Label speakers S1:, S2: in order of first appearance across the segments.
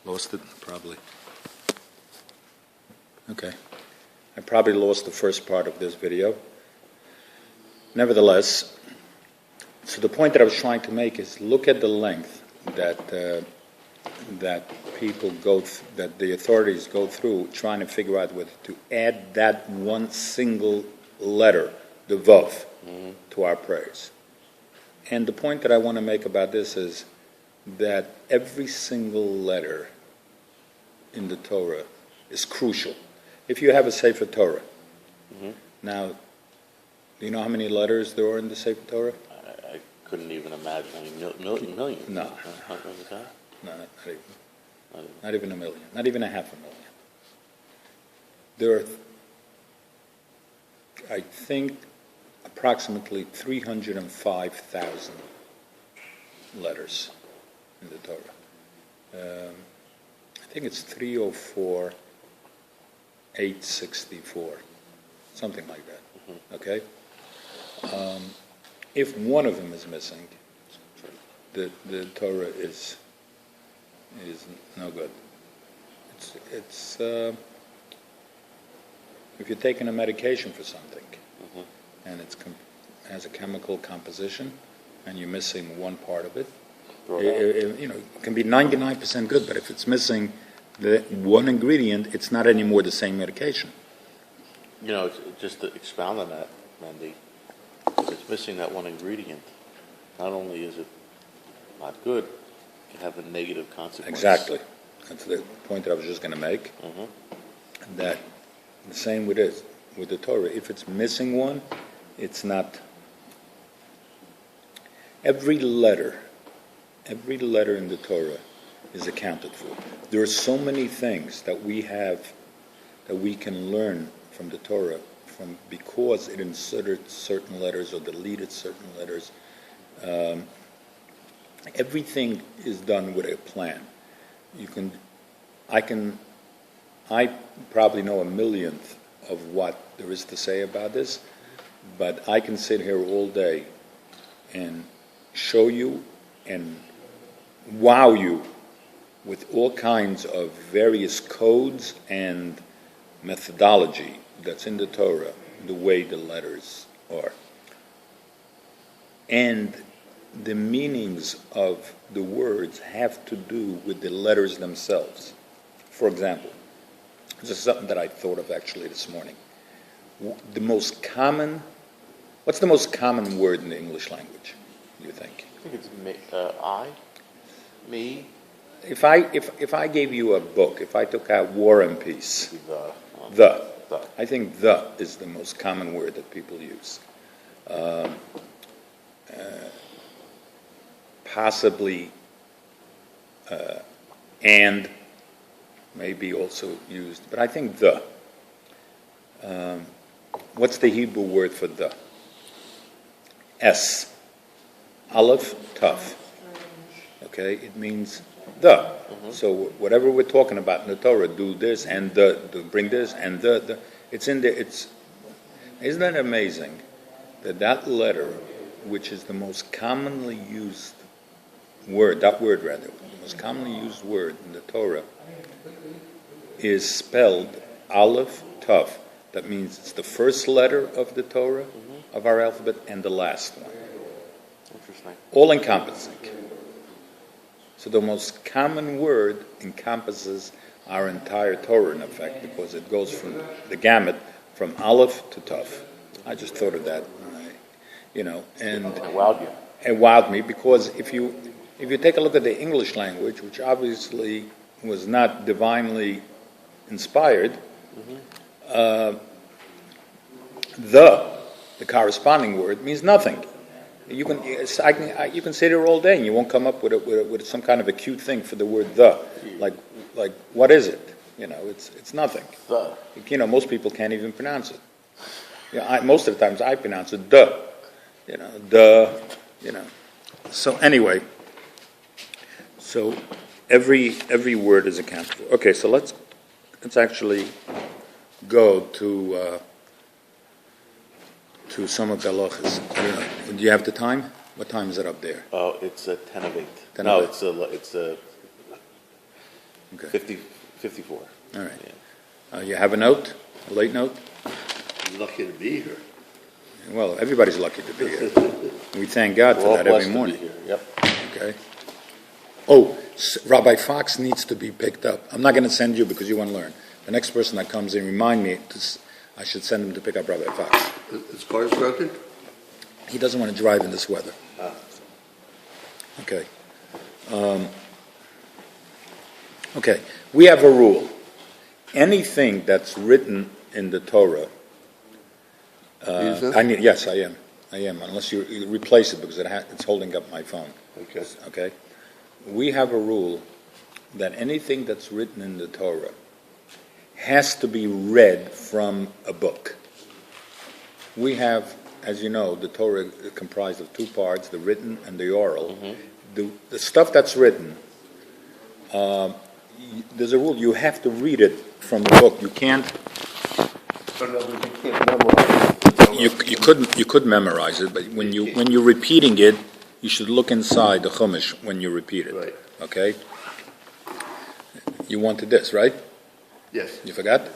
S1: Lost it? Probably. Okay. I probably lost the first part of this video. Nevertheless, so the point that I was trying to make is look at the length that people that the authorities go through trying to figure out whether to add that one single letter, the Vav, to our prayers. And the point that I want to make about this is that every single letter in the Torah is crucial. If you have a Sefer Torah, now, do you know how many letters there are in the Sefer Torah?
S2: I couldn't even imagine. I mean, millions.
S1: No.
S2: How much was that?
S1: No, not even a million. Not even a half a million. There are, I think, approximately 305,000 letters in the Torah. I think it's 304,864, something like that. Okay? If one of them is missing, the Torah is no good. It's if you're taking a medication for something and it has a chemical composition and you're missing one part of it, it can be 99% good, but if it's missing the one ingredient, it's not anymore the same medication.
S2: Just to expound on that, Mendy, if it's missing that one ingredient, not only is it not good, it can have a negative consequence.
S1: Exactly. That's the point that I was just going to make. That the same with the Torah. If it's missing one, it's not. Every letter in the Torah is accounted for. There are so many things that we have that we can learn from the Torah because it inserted certain letters or deleted certain letters. Everything is done with a plan. I probably know a millionth of what there is to say about this, but I can sit here all day and show you and wow you with all kinds of various codes and methodology that's in the Torah, the way the letters are. And the meanings of the words have to do with the letters themselves. For example, this is something that I thought of actually this morning. What's the most common word in the English language, do you think?
S2: I think it's me.
S1: If I gave you a book, if I took out War and Peace, I think the is the most common word that people use. Possibly and maybe also used, but I think the. What's the Hebrew word for the? S. Aleph, Taf. Okay, it means the. So whatever we're talking about in the Torah, do this and bring this and the. It's in there. Isn't that amazing that letter, which is the most commonly used word, the most commonly used word in the Torah, is spelled Aleph, Tav. That means it's the first letter of the Torah, of our alphabet, and the last one.
S2: Interesting. All
S1: encompassing. So the most common word encompasses our entire Torah, in effect, because it goes from the gamut from Aleph to Tav. I just thought of that, and
S2: it wowed you.
S1: It wowed me because if you take a look at the English language, which obviously was not divinely inspired, the corresponding word means nothing. You can sit here all day and you won't come up with some kind of a cute thing for the word the. Like what is it? It's nothing.
S2: The.
S1: Most people can't even pronounce it. Most of the times I pronounce it the. So anyway, every word is accounted for. Okay, so let's actually go to some of the halachas. I don't know. Do you have the time? What time is it up there?
S2: Oh, it's 10 of 8.
S1: 10
S2: no,
S1: of 8.
S2: it's
S1: Okay.
S2: 54.
S1: All right.
S2: Yeah.
S1: You have a note, a late note?
S3: I'm lucky to be here.
S1: Well, everybody's lucky to be here. We thank God
S2: We're
S1: for
S2: all
S1: that every
S2: blessed to be
S1: morning.
S2: here. Yep.
S1: Okay. Oh, Rabbi Fox needs to be picked up. I'm not going to send you because you want to learn. The next person that comes in, remind me, I should send him to pick up Rabbi Fox.
S3: His car's broken?
S1: He doesn't want to drive in this weather. Okay. Okay. We have a rule. Anything that's written in the Torah. Yes, I am. Unless you replace it because it's holding up my phone.
S3: Okay.
S1: Okay. We have a rule that anything that's written in the Torah has to be read from a book. We have, as you know, the Torah is comprised of two parts, the written and the oral. Mm-hmm. The stuff that's written, there's a rule, you have to read it from the book. You can't... You could memorize it, but when you're repeating it, you should look inside the Chumash when you repeat it.
S3: Right.
S1: Okay? You wanted this, right?
S3: Yes.
S1: You forgot?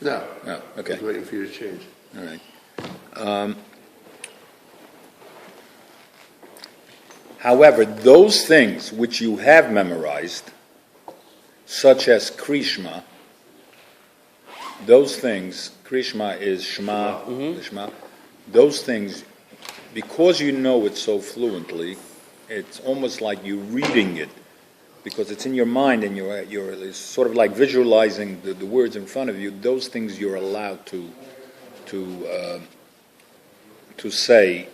S3: No.
S1: No. Okay.
S3: I was waiting for you to change.
S1: All right. However, those things which you have memorized, such as Krishma, those things, Krishma is Shema, the Shema, those things, because you know it so fluently, it's almost like you're reading it, because it's in your mind and you're it's sort of like visualizing the words in front of you. Those things you're allowed to say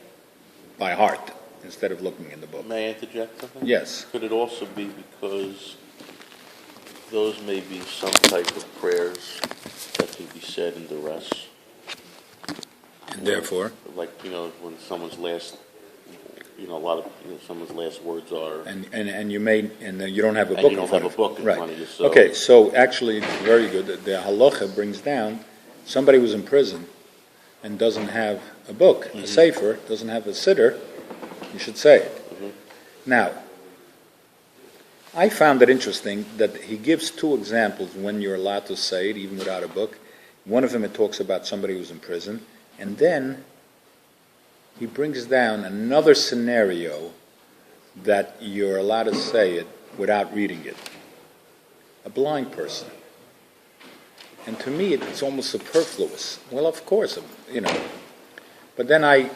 S1: by heart instead of looking in the book.
S2: May I interject something?
S1: Yes.
S2: Could it also be because those may be some type of prayers that can be said in duress?
S1: And therefore?
S2: Like, when someone's last, someone's last words are...
S1: And you don't have a book
S2: and you don't
S1: in front
S2: have a book in
S1: right.
S2: front of you. So.
S1: Okay, so actually, it's very good. The halacha brings down somebody who's in prison and doesn't have a book, a sefer, doesn't have a siddur, you should say it. Mm-hmm. Now, I found it interesting that he gives two examples when you're allowed to say it, even without a book. One of them, it talks about somebody who's in prison, and then he brings down another scenario that you're allowed to say it without reading it. A blind person. And to me, it's almost superfluous. Well, of course, But then I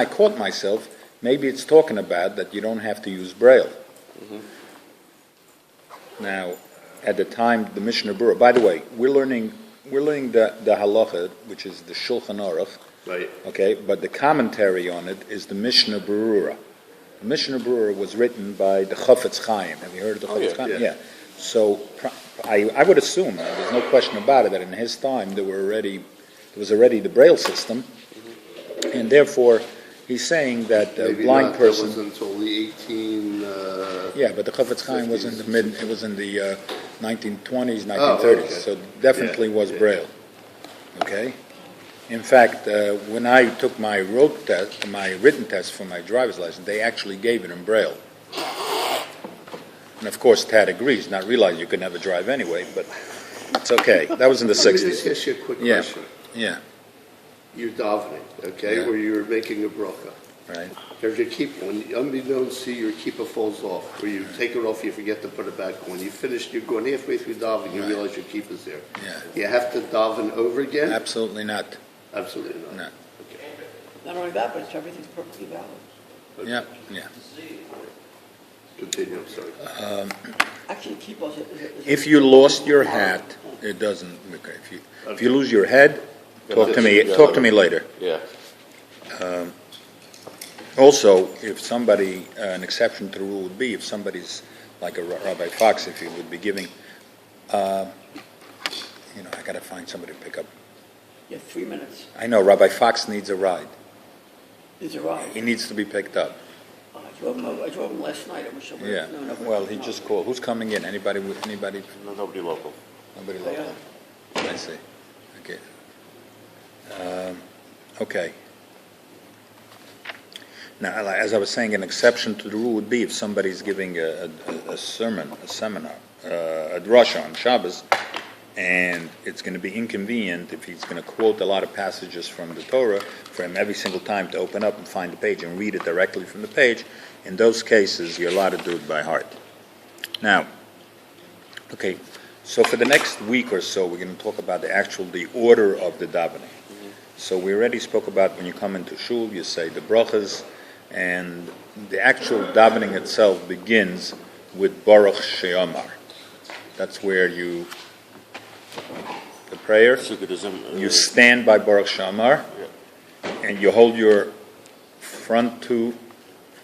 S1: caught myself, maybe it's talking about that you don't have to use Braille. Mm-hmm. Now, at the time, the Mishnah Berurah, by the way, we're learning the halacha, which is the Shulchan Aruch.
S3: Right.
S1: Okay, but the commentary on it is the Mishnah Berurah. The Mishnah Berurah was written by the Chafetz Chaim. Have you heard of the Chafetz Chaim? Yeah. So I would assume, there's no question about it, that in his time there was already the Braille system, and therefore he's saying that a blind person.
S3: That was until the 18.
S1: Yeah, but the Chafetz Chaim was in the 1920s, 1930s,
S3: okay.
S1: so definitely was Braille. Okay. In fact, when I took my written test for my driver's license, they actually gave it in Braille. And of course, Tad agrees, not realizing you could never drive anyway, but it's okay. That was in the 60s.
S3: Let me just ask you a quick question.
S1: Yeah.
S3: You're davening, okay,
S1: Yeah.
S3: or you're making a bracha.
S1: Right.
S3: There's your kippah. When unbeknownst to you, your kippah falls off, or you take it off, you forget to put it back on. You finish, you're going halfway through davening, you realize your kippah's there.
S1: Yeah.
S3: You have to daven over again?
S1: Absolutely not.
S3: Absolutely not.
S1: No.
S3: Okay.
S4: Not only that, but everything's perfectly valid.
S1: Yeah. Yeah.
S3: Continue, I'm sorry.
S4: Actually, keep us.
S1: If you lost your hat, it doesn't. Okay. If you lose your head, talk to me. Talk to me later.
S2: Yeah.
S1: Also, if somebody, an exception to the rule would be if somebody's like a Rabbi Fox, if he would be giving, I got to find somebody to pick up.
S4: You have 3 minutes.
S1: I know Rabbi Fox needs a ride.
S4: He's arrived.
S1: He needs to be picked up.
S4: I drove him last night. I wish I would.
S1: Yeah. Well, he just called. Who's coming in? Anybody? Anybody?
S2: No, nobody local.
S1: Nobody local. I see. Okay. Okay. Now, as I was saying, an exception to the rule would be if somebody's giving a sermon, a seminar. a drasha on Shabbos, and it's going to be inconvenient if he's going to quote a lot of passages from the Torah for him every single time to open up and find the page and read it directly from the page. In those cases, you're allowed to do it by heart. Now, okay, so for the next week or so, we're going to talk about the order of the davening. So we already spoke about when you come into shul, you say the brachas, and the actual davening itself begins with Baruch She'amar. That's where the prayer, you stand by Baruch She'amar, and you hold your front two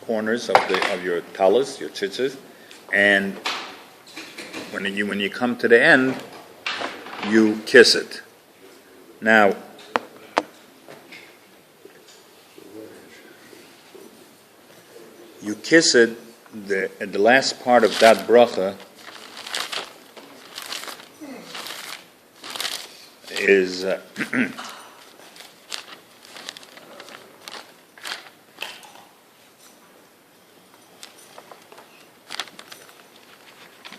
S1: corners of your talis, your tzitzis, and when you come to the end, you kiss it. Now, you kiss it, at the last part of that bracha is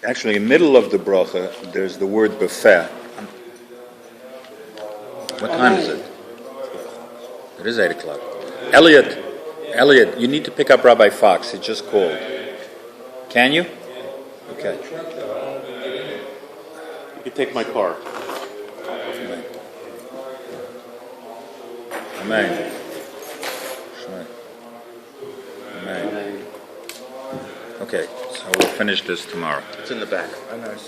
S1: actually in the middle of the bracha, there's the word buffet. What time is it? It is 8 o'clock. Elliot, you need to pick up Rabbi Fox. He just called. Can you? Okay.
S2: You can take my car.
S1: Amen. Amen. Okay, so we'll finish this tomorrow.
S2: It's in the back.